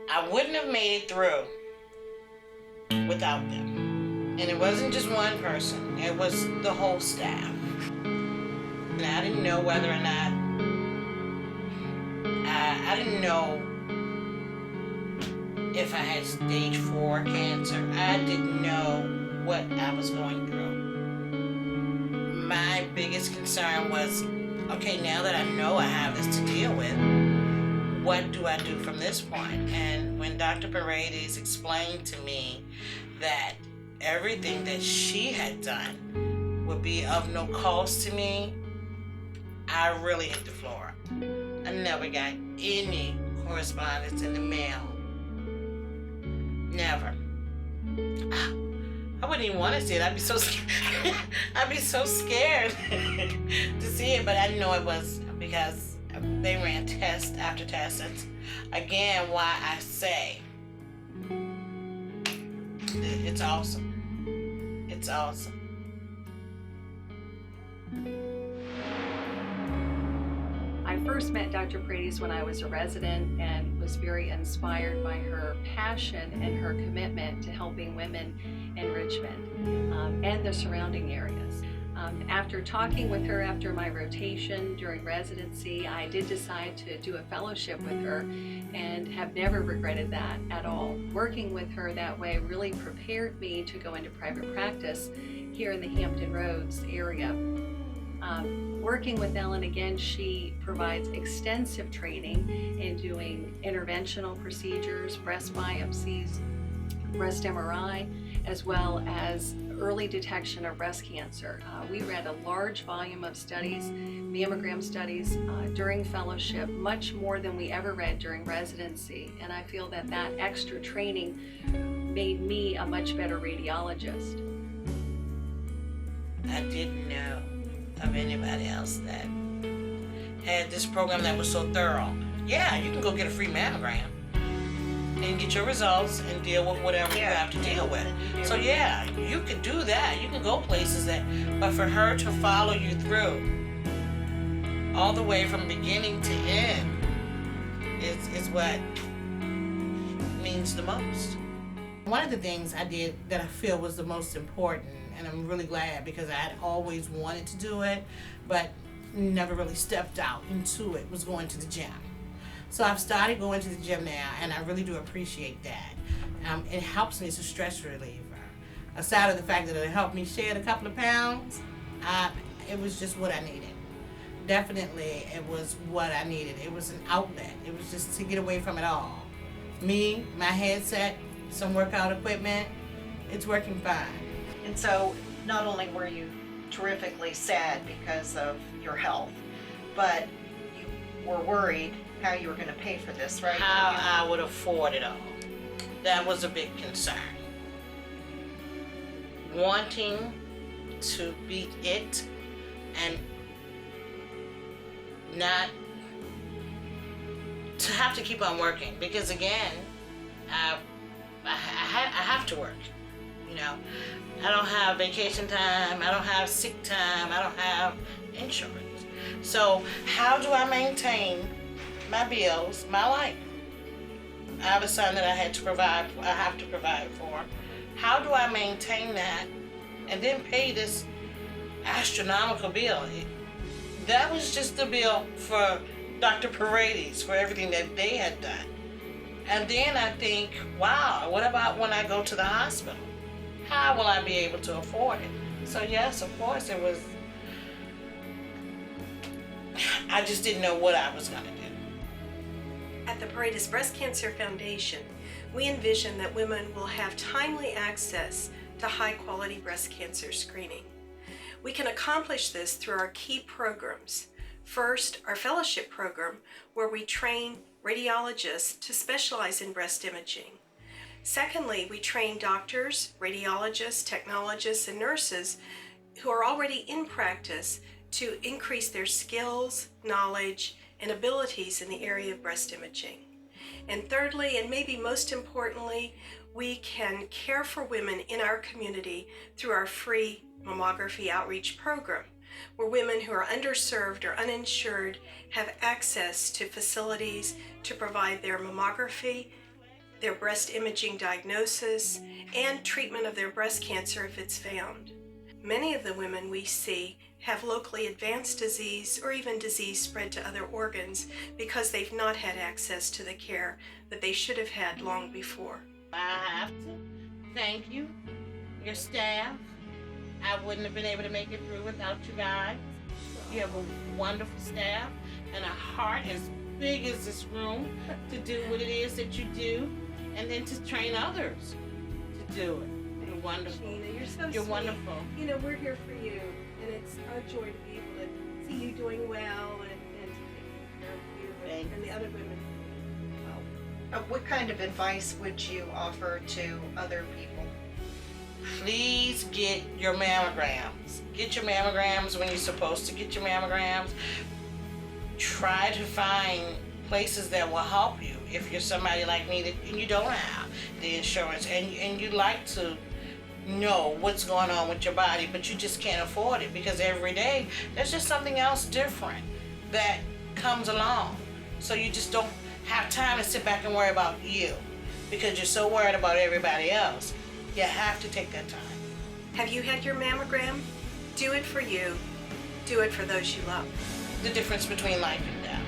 I wouldn't have made it through without them. And it wasn't just one person, it was the whole staff. And I didn't know whether or not, I didn't know if I had stage 4 cancer. I didn't know what I was going through. My biggest concern was, okay, now that I know I have this to deal with, what do I do from this point? And when Dr. Paredes explained to me that everything that she had done would be of no cost to me, I really hit the floor. I never got any correspondence in the mail. Never. I wouldn't even want to see it. I'd be so scared. I'd be so scared to see it, but I know it was because they ran test after test. That's again why I say it's awesome. It's awesome. I first met Dr. Paredes when I was a resident and was very inspired by her passion and her commitment to helping women in Richmond and the surrounding areas. After talking with her after my rotation during residency, I did decide to do a fellowship with her and have never regretted that at all. Working with her that way really prepared me to go into private practice here in the Hampton Roads area. Working with Ellen, again, she provides extensive training in doing interventional procedures, breast biopsies, breast MRI, as well as early detection of breast cancer. We read a large volume of studies, mammogram studies, during fellowship, much more than we ever read during residency. And I feel that that extra training made me a much better radiologist. I didn't know of anybody else that had this program that was so thorough. Yeah, you can go get a free mammogram and get your results and deal with whatever you have to deal with. So yeah, you could do that. You can go places that, but for her to follow you through all the way from beginning to end is what means the most. One of the things I did that I feel was the most important, and I'm really glad because I had always wanted to do it, but never really stepped out into it, was going to the gym. So I've started going to the gym now, and I really do appreciate that. It helps me as a stress reliever. Aside of the fact that it helped me shed a couple of pounds, it was just what I needed. Definitely, it was what I needed. It was an outlet. It was just to get away from it all. Me, my headset, some workout equipment, it's working fine. And so not only were you terrifically sad because of your health, but you were worried how you were going to pay for this, right? How I would afford it all. That was a big concern. Wanting to be it and not to have to keep on working, because again, I have to work. You know, I don't have vacation time, I don't have sick time, I don't have insurance. So how do I maintain my bills, my life? I have a son that I have to provide for. How do I maintain that and then pay this astronomical bill? That was just the bill for Dr. Paredes, for everything that they had done. And then I think, wow, what about when I go to the hospital? How will I be able to afford it? So yes, of course it was, I just didn't know what I was gonna do. At the Paredes Breast Cancer Foundation, we envision that women will have timely access to high-quality breast cancer screening. We can accomplish this through our key programs. First, our fellowship program, where we train radiologists to specialize in breast imaging. Secondly, we train doctors, radiologists, technologists, and nurses who are already in practice to increase their skills, knowledge, and abilities in the area of breast imaging. And thirdly, and maybe most importantly, we can care for women in our community through our free mammography outreach program, where women who are underserved or uninsured have access to facilities to provide their mammography their breast imaging diagnosis, and treatment of their breast cancer if it's found. Many of the women we see have locally advanced disease or even disease spread to other organs because they've not had access to the care that they should have had long before. I have to thank you, your staff. I wouldn't have been able to make it through without you guys. You have a wonderful staff and a heart as big as this room to do what it is that you do, and then to train others to do it. You're wonderful. Gina, you're so You're sweet. wonderful. You know, we're here for you, and it's our joy to be able to see you doing well and to take care of you and the other women. What kind of advice would you offer to other people? Please get your mammograms. Get your mammograms when you're supposed to get your mammograms. Try to find places that will help you if you're somebody like me and you don't have the insurance and you like to know what's going on with your body, but you just can't afford it because every day there's just something else different that comes along. So you just don't have time to sit back and worry about you because you're so worried about everybody else. You have to take that time. Have you had your mammogram? Do it for you. Do it for those you love. The difference between life and death.